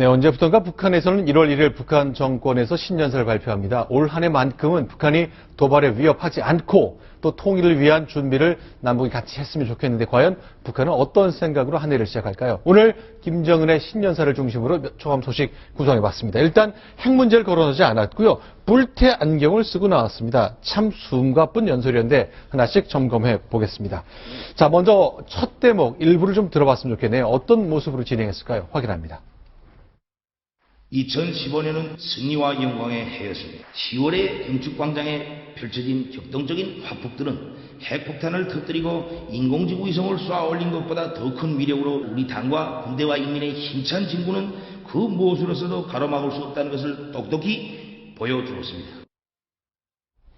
네, 언제부턴가 북한에서는 1월 1일 북한 정권에서 신년사를 발표합니다. 올 한 해만큼은 북한이 도발에 위협하지 않고 또 통일을 위한 준비를 남북이 같이 했으면 좋겠는데 과연 북한은 어떤 생각으로 한 해를 시작할까요? 오늘 김정은의 신년사를 중심으로 초감 소식 구성해봤습니다. 일단 핵 문제를 거론하지 않았고요. 뿔테 안경을 쓰고 나왔습니다. 참 숨가쁜 연설이었는데 하나씩 점검해 보겠습니다. 자, 먼저 첫 대목 일부를 좀 들어봤으면 좋겠네요. 어떤 모습으로 진행했을까요? 확인합니다. 2015년은 승리와 영광의 해였습니다. 10월에 경축광장에 펼쳐진 격동적인 화폭들은 핵폭탄을 터뜨리고 인공지구 위성을 쏘아 올린 것보다 더 큰 위력으로 우리 당과 군대와 인민의 힘찬 진군은 그 무엇으로서도 가로막을 수 없다는 것을 똑똑히 보여주었습니다.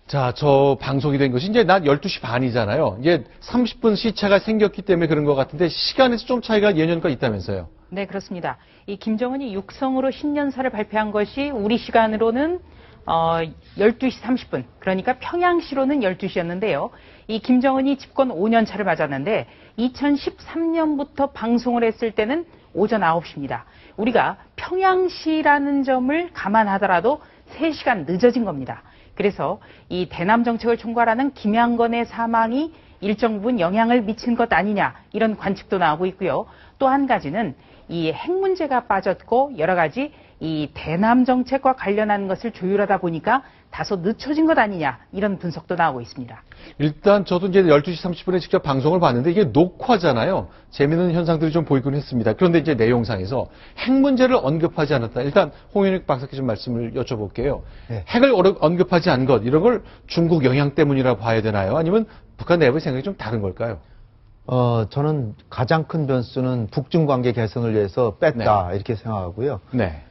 자, 저 방송이 된 것이 이제 낮 12시 반이잖아요. 이게 30분 시차가 생겼기 때문에 그런 것 같은데 시간에서 좀 차이가 예년과 있다면서요. 네, 그렇습니다. 이 김정은이 육성으로 신년사를 발표한 것이 우리 시간으로는 12시 30분, 그러니까 평양시로는 12시였는데요. 이 김정은이 집권 5년 차를 맞았는데 2013년부터 방송을 했을 때는 오전 9시입니다. 우리가 평양시라는 점을 감안하더라도 3시간 늦어진 겁니다. 그래서 이 대남 정책을 총괄하는 김양건의 사망이 일정 부분 영향을 미친 것 아니냐 이런 관측도 나오고 있고요. 또 한 가지는 이 핵 문제가 빠졌고 여러 가지 이 대남 정책과 관련한 것을 조율하다 보니까 다소 늦춰진 것 아니냐 이런 분석도 나오고 있습니다. 일단 저도 이제 12시 30분에 직접 방송을 봤는데 이게 녹화잖아요. 재미있는 현상들이 좀 보이곤 했습니다. 그런데 이제 내용상에서 핵 문제를 언급하지 않았다. 일단 홍윤익 박사께 좀 말씀을 여쭤볼게요. 네. 핵을 언급하지 않은 것 이런 걸 중국 영향 때문이라 봐야 되나요? 아니면 북한 내부의 생각이 좀 다른 걸까요? 저는 가장 큰 변수는 북중 관계 개선을 위해서 뺐다 네. 이렇게 생각하고요. 네.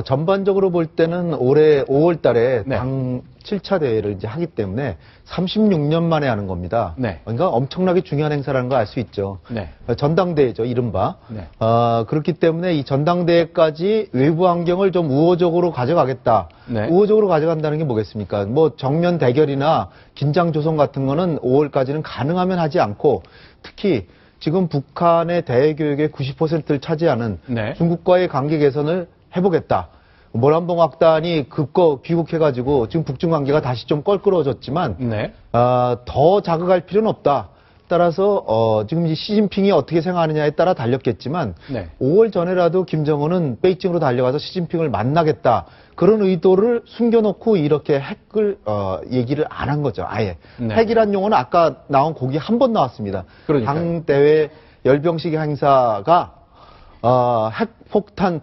전반적으로 볼 때는 올해 5월 달에 네. 당 7차 대회를 이제 하기 때문에 36년 만에 하는 겁니다. 네. 그러니까 엄청나게 중요한 행사라는 걸 알 수 있죠. 네. 전당대회죠, 이른바. 네. 그렇기 때문에 이 전당대회까지 외부 환경을 좀 우호적으로 가져가겠다. 네. 우호적으로 가져간다는 게 뭐겠습니까? 뭐 정면 대결이나 긴장 조성 같은 거는 5월까지는 가능하면 하지 않고 특히 지금 북한의 대외 교역의 90%를 차지하는 네. 중국과의 관계 개선을 해보겠다. 모란봉 악단이 급거 귀국해가지고 지금 북중 관계가 다시 좀 껄끄러워졌지만 네. 더 자극할 필요는 없다. 따라서 지금 이 시진핑이 어떻게 생각하느냐에 따라 달렸겠지만 네. 5월 전에라도 김정은은 베이징으로 달려가서 시진핑을 만나겠다. 그런 의도를 숨겨놓고 이렇게 핵을 얘기를 안 한 거죠. 아예. 네. 핵이란 용어는 아까 나온 곡이 한 번 나왔습니다. 그러니까요. 당대회 열병식 행사가 핵폭탄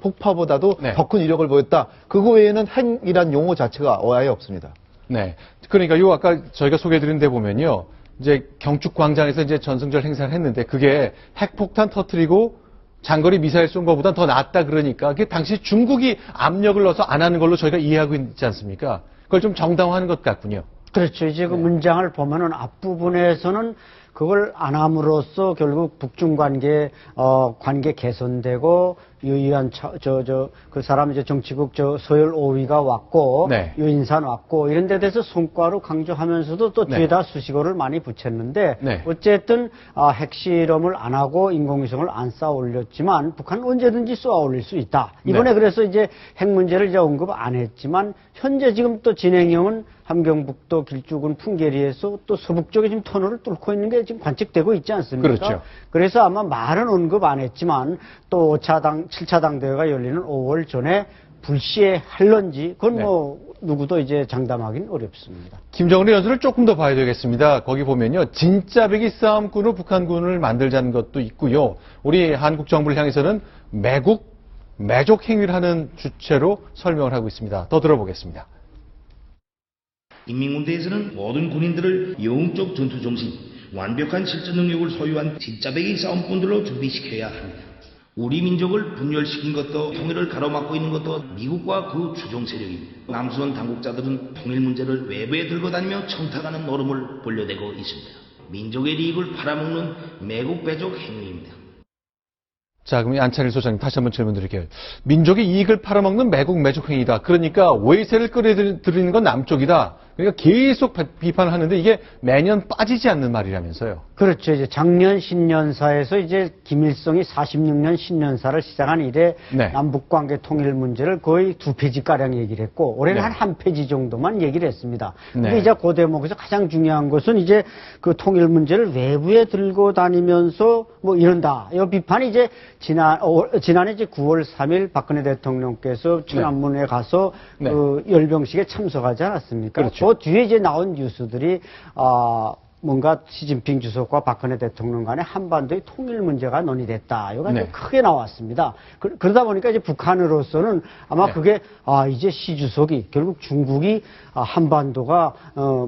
폭파보다도 네. 더 큰 위력을 보였다. 그거 외에는 핵이란 용어 자체가 아예 없습니다. 네. 그러니까 요 아까 저희가 소개해드린 데 보면요. 이제 경축광장에서 이제 전승절 행사를 했는데 그게 핵폭탄 터뜨리고 장거리 미사일 쏜 것보다 더 낫다 그러니까 그게 당시 중국이 압력을 넣어서 안 하는 걸로 저희가 이해하고 있지 않습니까? 그걸 좀 정당화하는 것 같군요. 그렇죠. 이제 그 문장을 보면은 앞부분에서는 그걸 안 함으로써 결국 북중 관계 개선되고 유의한 그 사람 이제 정치국 서열 5위가 왔고 네. 유인산 왔고 이런 데 대해서 성과로 강조하면서도 또 네. 뒤에다 수식어를 많이 붙였는데 네. 어쨌든 핵실험을 안 하고 인공위성을 안 쌓아 올렸지만 북한은 언제든지 쏘아 올릴 수 있다. 이번에 네. 그래서 이제 핵 문제를 이제 언급 안 했지만 현재 지금 또 진행형은 함경북도 길쭉은 풍계리에서 또 서북 쪽에 지금 터널을 뚫고 있는 게 지금 관측되고 있지 않습니까? 그렇죠. 그래서 아마 말은 언급 안 했지만 또 7차 당대회가 열리는 5월 전에 불시에 할런지 그건 네. 뭐 누구도 이제 장담하기는 어렵습니다. 김정은의 연설을 조금 더 봐야 되겠습니다. 거기 보면요. 진짜 배기 싸움꾼으로 북한군을 만들자는 것도 있고요. 우리 한국 정부를 향해서는 매족 행위를 하는 주체로 설명을 하고 있습니다. 더 들어보겠습니다. 인민군대에서는 모든 군인들을 영웅적 전투정신, 완벽한 실전 능력을 소유한 진짜 배기 싸움꾼들로 준비시켜야 합니다. 우리 민족을 분열시킨 것도 통일을 가로막고 있는 것도 미국과 그 추종 세력입니다. 남수원 당국자들은 통일 문제를 외부에 들고 다니며 청탁하는 노름을 벌려대고 있습니다. 민족의利益을 팔아먹는 매국 배족 행위입니다. 자, 그럼 안찬일 소장님 다시 한번 질문 드릴게요. 민족의 이익을 팔아먹는 매국 매족 행위다. 그러니까 외세를 끌어들이는 건 남쪽이다. 그러니까 계속 비판을 하는데 이게 매년 빠지지 않는 말이라면서요. 그렇죠. 이제 작년 신년사에서 이제 김일성이 46년 신년사를 시작한 이래 네. 남북관계 통일 문제를 거의 2페이지가량 얘기를 했고 올해는 네. 한 1페이지 정도만 얘기를 했습니다. 네. 근데 이제 그 대목에서 가장 중요한 것은 이제 그 통일 문제를 외부에 들고 다니면서 뭐 이런다. 이 비판이 이제 지난해 이제 9월 3일 박근혜 대통령께서 천안문에 가서 네. 그 열병식에 참석하지 않았습니까? 그렇죠. 그 뒤에 이제 나온 뉴스들이 뭔가 시진핑 주석과 박근혜 대통령 간에 한반도의 통일 문제가 논의됐다. 이거 네. 크게 나왔습니다. 그러다 보니까 이제 북한으로서는 아마 네. 그게 이제 시 주석이 결국 중국이 한반도가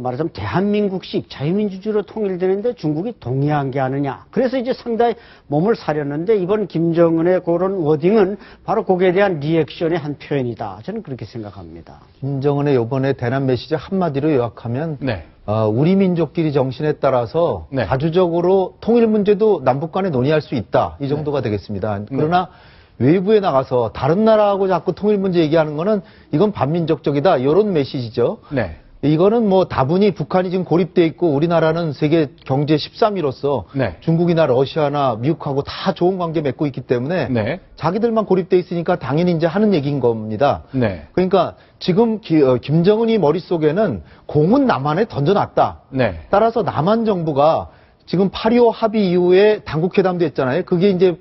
말하자면 대한민국식 자유민주주의로 통일되는데 중국이 동의한 게 아니냐. 그래서 이제 상당히 몸을 사렸는데 이번 김정은의 그런 워딩은 바로 거기에 대한 리액션의 한 표현이다. 저는 그렇게 생각합니다. 김정은의 이번에 대남 메시지 한마디로 요약하면 네. 우리 민족끼리 정신에 따라서 네. 자주적으로 통일 문제도 남북 간에 논의할 수 있다. 이 정도가 되겠습니다. 그러나 외부에 나가서 다른 나라하고 자꾸 통일 문제 얘기하는 거는 이건 반민족적이다. 이런 메시지죠. 네. 이거는 뭐 다분히 북한이 지금 고립돼 있고 우리나라는 세계 경제 13위로서 네. 중국이나 러시아나 미국하고 다 좋은 관계 맺고 있기 때문에 네. 자기들만 고립돼 있으니까 당연히 이제 하는 얘기인 겁니다. 네. 그러니까 지금 김정은이 머릿속에는 공은 남한에 던져놨다. 네. 따라서 남한 정부가 지금 8.25 합의 이후에 당국회담도 했잖아요. 그게 이제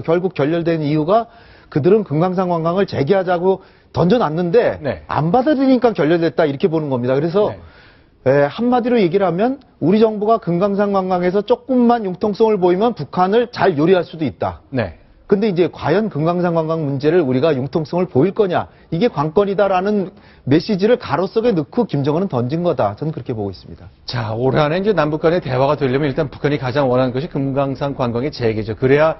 결국 결렬된 이유가 그들은 금강산 관광을 재개하자고 던져놨는데 네. 안 받아들이니까 결렬됐다 이렇게 보는 겁니다. 그래서 한마디로 얘기를 하면 우리 정부가 금강산 관광에서 조금만 융통성을 보이면 북한을 잘 요리할 수도 있다. 네. 근데 이제 과연 금강산 관광 문제를 우리가 융통성을 보일 거냐 이게 관건이다라는 메시지를 가로 속에 넣고 김정은은 던진 거다. 저는 그렇게 보고 있습니다. 자, 올 한해 이제 남북 간의 대화가 되려면 일단 북한이 가장 원하는 것이 금강산 관광의 재개죠. 그래야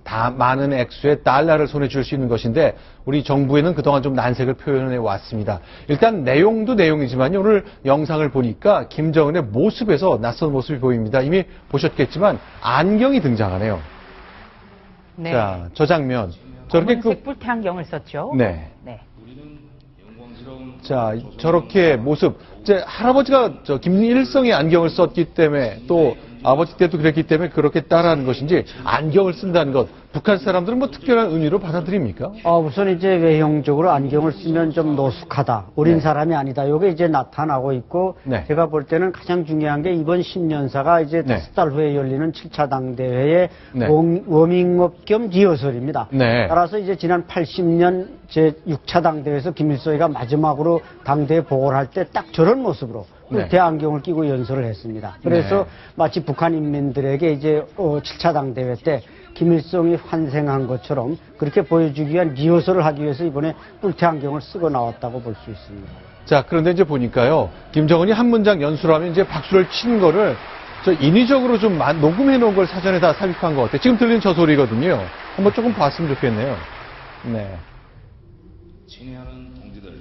다 많은 액수의 달러를 손에 줄 수 있는 것인데 우리 정부에는 그동안 좀 난색을 표현해 왔습니다. 일단 내용도 내용이지만요. 오늘 영상을 보니까 김정은의 모습에서 낯선 모습이 보입니다. 이미 보셨겠지만 안경이 등장하네요. 네. 자, 저 장면. 저렇게 검은색 뿔테 안경을 썼죠. 네. 네. 자, 저렇게 모습. 이제 할아버지가 김일성이 안경을 썼기 때문에 또 아버지 때도 그랬기 때문에 그렇게 따라하는 것인지 안경을 쓴다는 것. 북한 사람들은 뭐 특별한 의미로 받아들입니까? 우선 이제 외형적으로 안경을 쓰면 좀 노숙하다. 어린 사람이 아니다. 이게 이제 나타나고 있고, 네. 제가 볼 때는 가장 중요한 게 이번 신년사가 이제 네. 5달 후에 열리는 7차 당대회의 네. 워밍업 겸 리허설입니다. 네. 따라서 이제 지난 80년 제6차 당대회에서 김일성이가 마지막으로 당대회 보고를 할 때 딱 저런 모습으로 네. 대안경을 끼고 연설을 했습니다. 그래서 네. 마치 북한 인민들에게 이제 7차 당대회 때 김일성이 환생한 것처럼 그렇게 보여주기 위한 리허설을 하기 위해서 이번에 뿔테 안경을 쓰고 나왔다고 볼 수 있습니다. 자, 그런데 이제 보니까요. 김정은이 한 문장 연수하면 이제 박수를 치는 거를 인위적으로 좀 녹음해 놓은 걸 사전에 다 삽입한 것 같아요. 지금 들리는 저 소리거든요. 한번 조금 봤으면 좋겠네요. 네. 친애하는 동지들,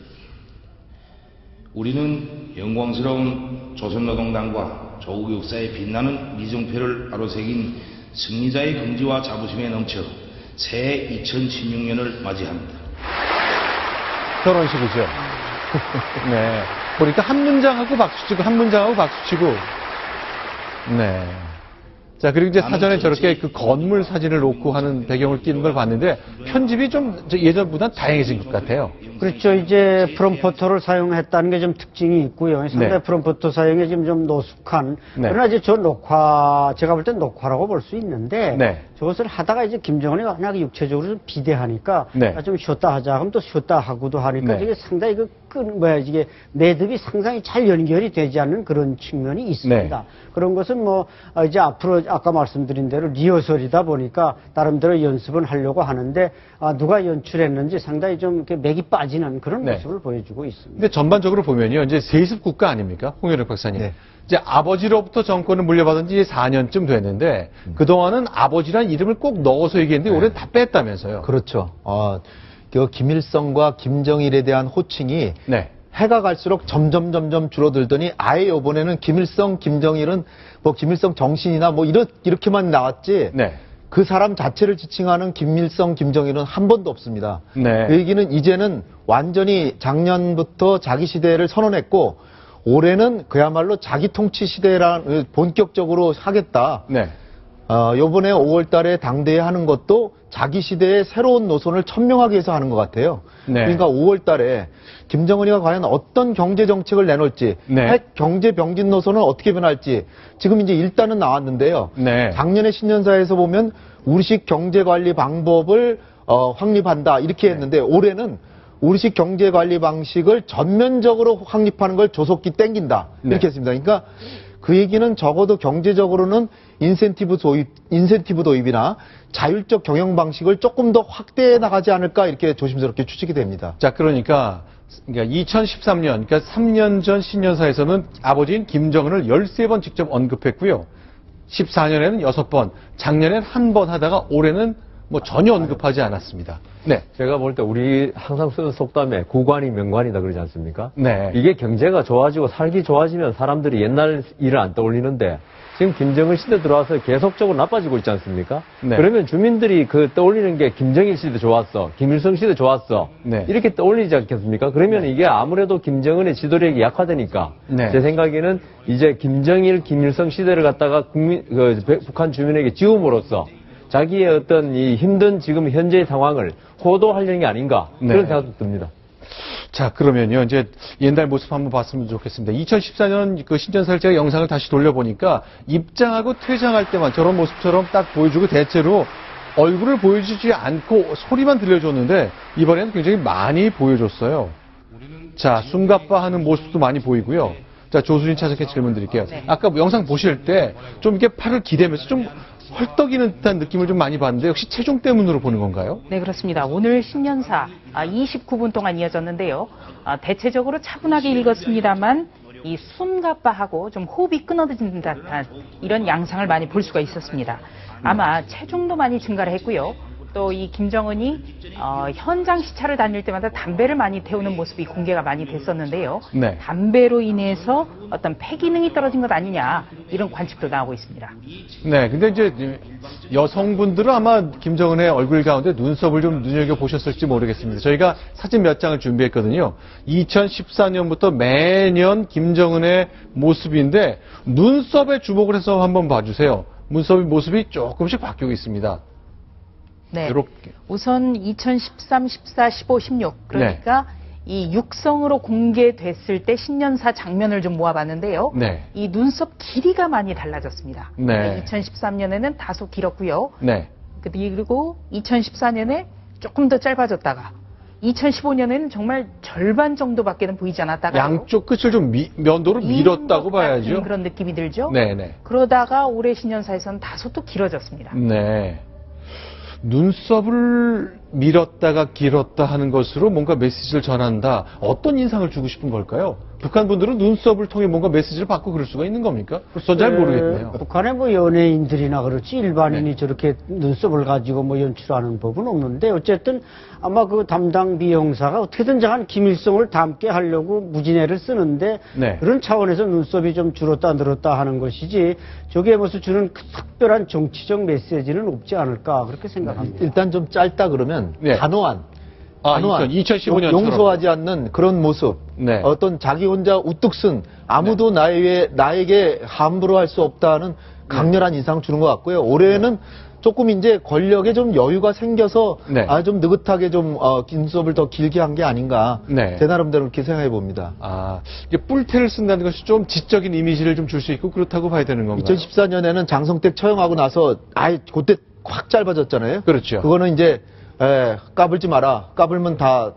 우리는 영광스러운 조선노동당과 조국 역사에 빛나는 미정표를 아로새긴 승리자의 긍지와 자부심에 넘쳐 새해 2016년을 맞이합니다. 저런 식이죠. 네. 보니까 한 문장하고 박수치고, 한 문장하고 박수치고. 네. 자, 그리고 이제 사전에 저렇게 그 건물 사진을 놓고 하는 배경을 띄는 걸 봤는데 편집이 좀 예전보다 다양해진 것 같아요. 그렇죠. 이제 프롬포터를 사용했다는 게 좀 특징이 있고요. 상당히 네. 프롬포터 사용에 지금 좀 노숙한. 네. 그러나 이제 제가 볼 땐 녹화라고 볼 수 있는데. 네. 저것을 하다가 이제 김정은이 워낙 육체적으로 좀 비대하니까. 네. 좀 쉬었다 하자. 그럼 또 쉬었다 하고도 하니까 네. 이게 상당히 이게 매듭이 상당히 잘 연결이 되지 않는 그런 측면이 있습니다. 네. 그런 것은 이제 앞으로 아까 말씀드린 대로 리허설이다 보니까 나름대로 연습은 하려고 하는데 누가 연출했는지 상당히 좀 이렇게 맥이 빠지는 그런 네. 모습을 보여주고 있습니다. 근데 전반적으로 보면요. 이제 세습 국가 아닙니까? 홍현욱 박사님. 네. 이제 아버지로부터 정권을 물려받은 지 4년쯤 됐는데 그동안은 아버지란 이름을 꼭 넣어서 얘기했는데 올해 다 뺐다면서요. 그렇죠. 김일성과 김정일에 대한 호칭이 네. 해가 갈수록 점점 줄어들더니 아예 이번에는 김일성, 김정일은 뭐 김일성 정신이나 뭐 이렇게만 나왔지 네. 그 사람 자체를 지칭하는 김일성, 김정일은 한 번도 없습니다. 네. 그 얘기는 이제는 완전히 작년부터 자기 시대를 선언했고 올해는 그야말로 자기 통치 시대란 본격적으로 하겠다. 네. 요번에 5월 달에 당대회 하는 것도 자기 시대의 새로운 노선을 천명하기 위해서 하는 것 같아요. 네. 그러니까 5월 달에 김정은이가 과연 어떤 경제 정책을 내놓을지, 네. 핵 경제 병진 노선은 어떻게 변할지 지금 이제 일단은 나왔는데요. 네. 작년에 신년사에서 보면 우리식 경제 관리 방법을 확립한다 이렇게 했는데 올해는 우리식 경제 관리 방식을 전면적으로 확립하는 걸 조속히 땡긴다 이렇게 네. 했습니다. 그러니까 그 얘기는 적어도 경제적으로는 인센티브 도입이나 자율적 경영 방식을 조금 더 확대해 나가지 않을까 이렇게 조심스럽게 추측이 됩니다. 자, 그러니까 2013년, 그러니까 3년 전 신년사에서는 아버지인 김정은을 13번 직접 언급했고요. 14년에는 6번, 작년엔 1번 하다가 올해는 뭐 전혀 언급하지 않았습니다. 네. 제가 볼 때 우리 항상 쓰는 속담에 구관이 명관이다 그러지 않습니까? 네. 이게 경제가 좋아지고 살기 좋아지면 사람들이 옛날 일을 안 떠올리는데 지금 김정은 시대 들어와서 계속적으로 나빠지고 있지 않습니까? 네. 그러면 주민들이 그 떠올리는 게 김정일 시대 좋았어, 김일성 시대 좋았어, 네. 이렇게 떠올리지 않겠습니까? 그러면 이게 아무래도 김정은의 지도력이 약화되니까 네. 제 생각에는 이제 김정일, 김일성 시대를 갖다가 북한 주민에게 지움으로써 자기의 어떤 이 힘든 지금 현재의 상황을 호도하려는 게 아닌가 네. 그런 생각도 듭니다. 자, 그러면요, 이제 옛날 모습 한번 봤으면 좋겠습니다. 2014년 그 신년사를 제가 영상을 다시 돌려보니까 입장하고 퇴장할 때만 저런 모습처럼 딱 보여주고 대체로 얼굴을 보여주지 않고 소리만 들려줬는데 이번에는 굉장히 많이 보여줬어요. 자, 숨가빠 하는 모습도 많이 보이고요. 자, 조수진 차장께 질문 드릴게요. 아까 영상 보실 때 좀 이렇게 팔을 기대면서 좀 헐떡이는 듯한 느낌을 좀 많이 봤는데 역시 체중 때문으로 보는 건가요? 네, 그렇습니다. 오늘 신년사 29분 동안 이어졌는데요. 대체적으로 차분하게 읽었습니다만 이 숨가빠하고 좀 호흡이 끊어진 듯한 이런 양상을 많이 볼 수가 있었습니다. 아마 체중도 많이 증가를 했고요. 또 이 김정은이 현장 시찰을 다닐 때마다 담배를 많이 태우는 모습이 공개가 많이 됐었는데요. 네. 담배로 인해서 어떤 폐기능이 떨어진 것 아니냐 이런 관측도 나오고 있습니다. 네, 근데 이제 여성분들은 아마 김정은의 얼굴 가운데 눈썹을 좀 눈여겨보셨을지 모르겠습니다. 저희가 사진 몇 장을 준비했거든요. 2014년부터 매년 김정은의 모습인데 눈썹에 주목을 해서 한번 봐주세요. 눈썹의 모습이 조금씩 바뀌고 있습니다. 네. 이렇게. 우선 2013, 14, 15, 16 그러니까 이 육성으로 공개됐을 때 신년사 장면을 좀 모아봤는데요. 네. 이 눈썹 길이가 많이 달라졌습니다. 네. 2013년에는 다소 길었고요. 네. 그리고 2014년에 조금 더 짧아졌다가 2015년에는 정말 절반 정도밖에는 보이지 않았다가 양쪽 끝을 좀 면도로 밀었다고 봐야죠. 그런 느낌이 들죠. 네네. 그러다가 올해 신년사에서는 다소 또 길어졌습니다. 네. 눈썹을 밀었다가 길었다 하는 것으로 뭔가 메시지를 전한다. 어떤 인상을 주고 싶은 걸까요? 북한 분들은 눈썹을 통해 뭔가 메시지를 받고 그럴 수가 있는 겁니까? 전 잘 모르겠네요. 북한의 뭐 연예인들이나 그렇지 일반인이 네. 저렇게 눈썹을 가지고 뭐 연출하는 법은 없는데 어쨌든 아마 그 담당 비형사가 어떻게든지 한 김일성을 닮게 하려고 무진해를 쓰는데 네. 그런 차원에서 눈썹이 좀 줄었다 늘었다 하는 것이지 저게 무슨 주는 특별한 정치적 메시지는 없지 않을까 그렇게 생각합니다. 일단 좀 짧다 그러면 네. 단호한, 2015년처럼. 용서하지 않는 그런 모습, 네. 어떤 자기 혼자 우뚝 쓴 아무도 나에게 함부로 할 수 없다는 강렬한 인상을 주는 것 같고요. 올해는 조금 이제 권력에 좀 여유가 생겨서 네. 좀 느긋하게 좀 눈썹을 더 길게 한 게 아닌가 네. 제 나름대로 그렇게 생각해 봅니다. 이게 뿔테를 쓴다는 것이 좀 지적인 이미지를 좀 줄 수 있고 그렇다고 봐야 되는 건가요? 2014년에는 장성택 처형하고 나서 그때 확 짧아졌잖아요. 그렇죠. 그거는 이제 까불지 마라. 까불면 다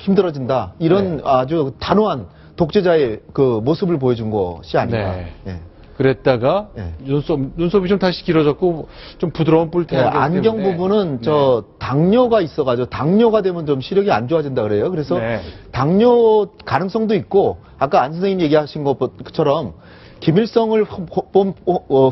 힘들어진다. 이런 네. 아주 단호한 독재자의 그 모습을 보여준 것이 아닌가. 네. 예. 그랬다가 네. 눈썹이 좀 다시 길어졌고 좀 부드러운 뿔테. 안경 부분은 저 당뇨가 있어가지고 당뇨가 되면 좀 시력이 안 좋아진다 그래요. 그래서 네. 당뇨 가능성도 있고 아까 안 선생님 얘기하신 것처럼 김일성을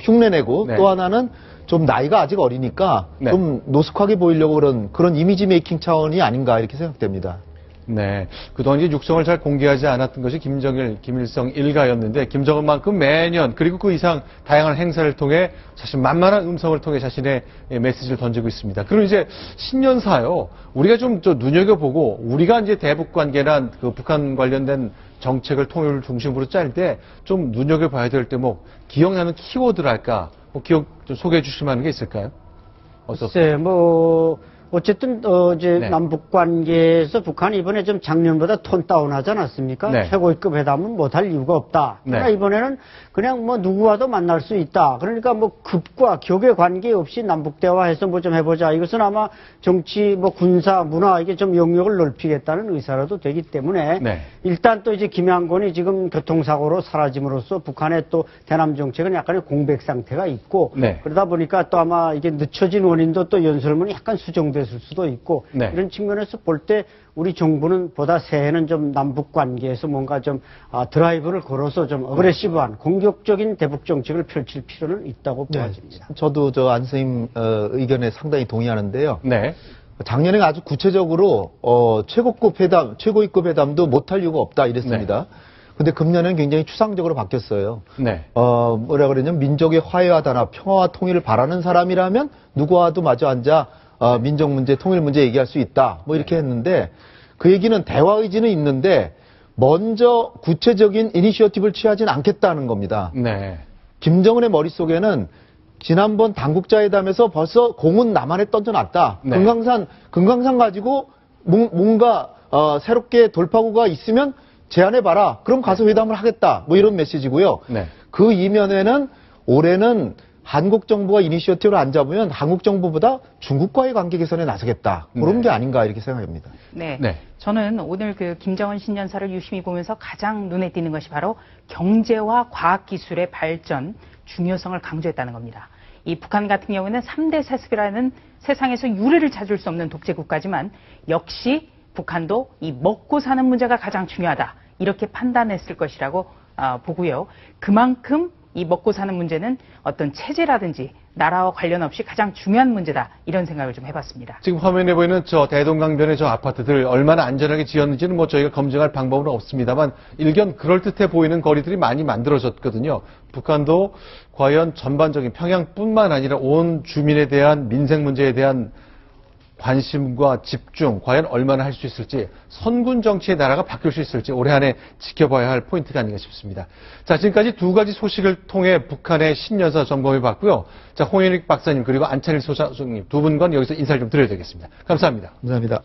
흉내내고 네. 또 하나는 좀 나이가 아직 어리니까 네. 좀 노숙하게 보이려고 그런 이미지 메이킹 차원이 아닌가 이렇게 생각됩니다. 네. 그동안 이제 육성을 잘 공개하지 않았던 것이 김정일, 김일성 일가였는데, 김정은만큼 매년, 그리고 그 이상 다양한 행사를 통해 사실 만만한 음성을 통해 자신의 메시지를 던지고 있습니다. 그리고 이제 신년사요. 우리가 좀 눈여겨보고, 우리가 이제 대북 관계나 그 북한 관련된 정책을 통일을 중심으로 짤 때 좀 눈여겨봐야 될 대목, 기억나는 키워드랄까? 기억 좀 소개해 주실 만한 게 있을까요? 글쎄, 어쨌든, 이제, 네. 남북 관계에서 북한이 이번에 좀 작년보다 톤 다운하지 않았습니까? 네. 최고위급 회담은 못할 이유가 없다. 그러나 네. 이번에는 그냥 누구와도 만날 수 있다. 그러니까 급과 격의 관계없이 남북 대화해서 좀 해보자. 이것은 아마 정치, 군사, 문화, 이게 좀 영역을 넓히겠다는 의사라도 되기 때문에 네. 일단 또 이제 김양곤이 지금 교통사고로 사라짐으로써 북한의 또 대남 정책은 약간의 공백 상태가 있고 네. 그러다 보니까 또 아마 이게 늦춰진 원인도 또 연설문이 약간 수정됐을 수도 있고 네. 이런 측면에서 볼 때 우리 정부는 보다 새해는 좀 남북 관계에서 뭔가 좀 드라이브를 걸어서 좀 어그레시브한 공격적인 대북 정책을 펼칠 필요는 있다고 보아집니다. 저도 안 선생님 의견에 상당히 동의하는데요. 네. 작년에 아주 구체적으로 최고위급 회담도 못할 이유가 없다 이랬습니다. 근데 금년에는 굉장히 추상적으로 바뀌었어요. 네. 뭐라 그러냐면 민족의 화해와 단합, 평화와 통일을 바라는 사람이라면 누구와도 마주 앉아 민족 문제, 통일 문제 얘기할 수 있다. 이렇게 했는데 그 얘기는 대화 의지는 있는데 먼저 구체적인 이니셔티브를 취하지는 않겠다는 겁니다. 네. 김정은의 머릿속에는 지난번 당국자회담에서 벌써 공은 남한에 던져놨다. 네. 금강산 가지고 뭔가 새롭게 돌파구가 있으면 제안해봐라. 그럼 가서 회담을 하겠다. 이런 메시지고요. 네. 그 이면에는 올해는 한국 정부가 이니셔티브를 안 잡으면 한국 정부보다 중국과의 관계 개선에 나서겠다. 그런 게 아닌가 이렇게 생각합니다. 네. 네. 저는 오늘 그 김정은 신년사를 유심히 보면서 가장 눈에 띄는 것이 바로 경제와 과학기술의 발전 중요성을 강조했다는 겁니다. 이 북한 같은 경우는 3대 세습이라는 세상에서 유례를 찾을 수 없는 독재 국가지만 역시 북한도 이 먹고 사는 문제가 가장 중요하다. 이렇게 판단했을 것이라고 보고요. 그만큼 이 먹고 사는 문제는 어떤 체제라든지 나라와 관련 없이 가장 중요한 문제다. 이런 생각을 좀 해봤습니다. 지금 화면에 보이는 저 대동강변의 저 아파트들 얼마나 안전하게 지었는지는 저희가 검증할 방법은 없습니다만 일견 그럴듯해 보이는 거리들이 많이 만들어졌거든요. 북한도 과연 전반적인 평양뿐만 아니라 온 주민에 대한 민생 문제에 대한 관심과 집중, 과연 얼마나 할 수 있을지, 선군 정치의 나라가 바뀔 수 있을지 올해 안에 지켜봐야 할 포인트가 아닌가 싶습니다. 자, 지금까지 두 가지 소식을 통해 북한의 신년사 점검해 봤고요. 자, 홍현익 박사님 그리고 안찬일 소장님 두 분과 여기서 인사를 좀 드려야 되겠습니다. 감사합니다. 감사합니다.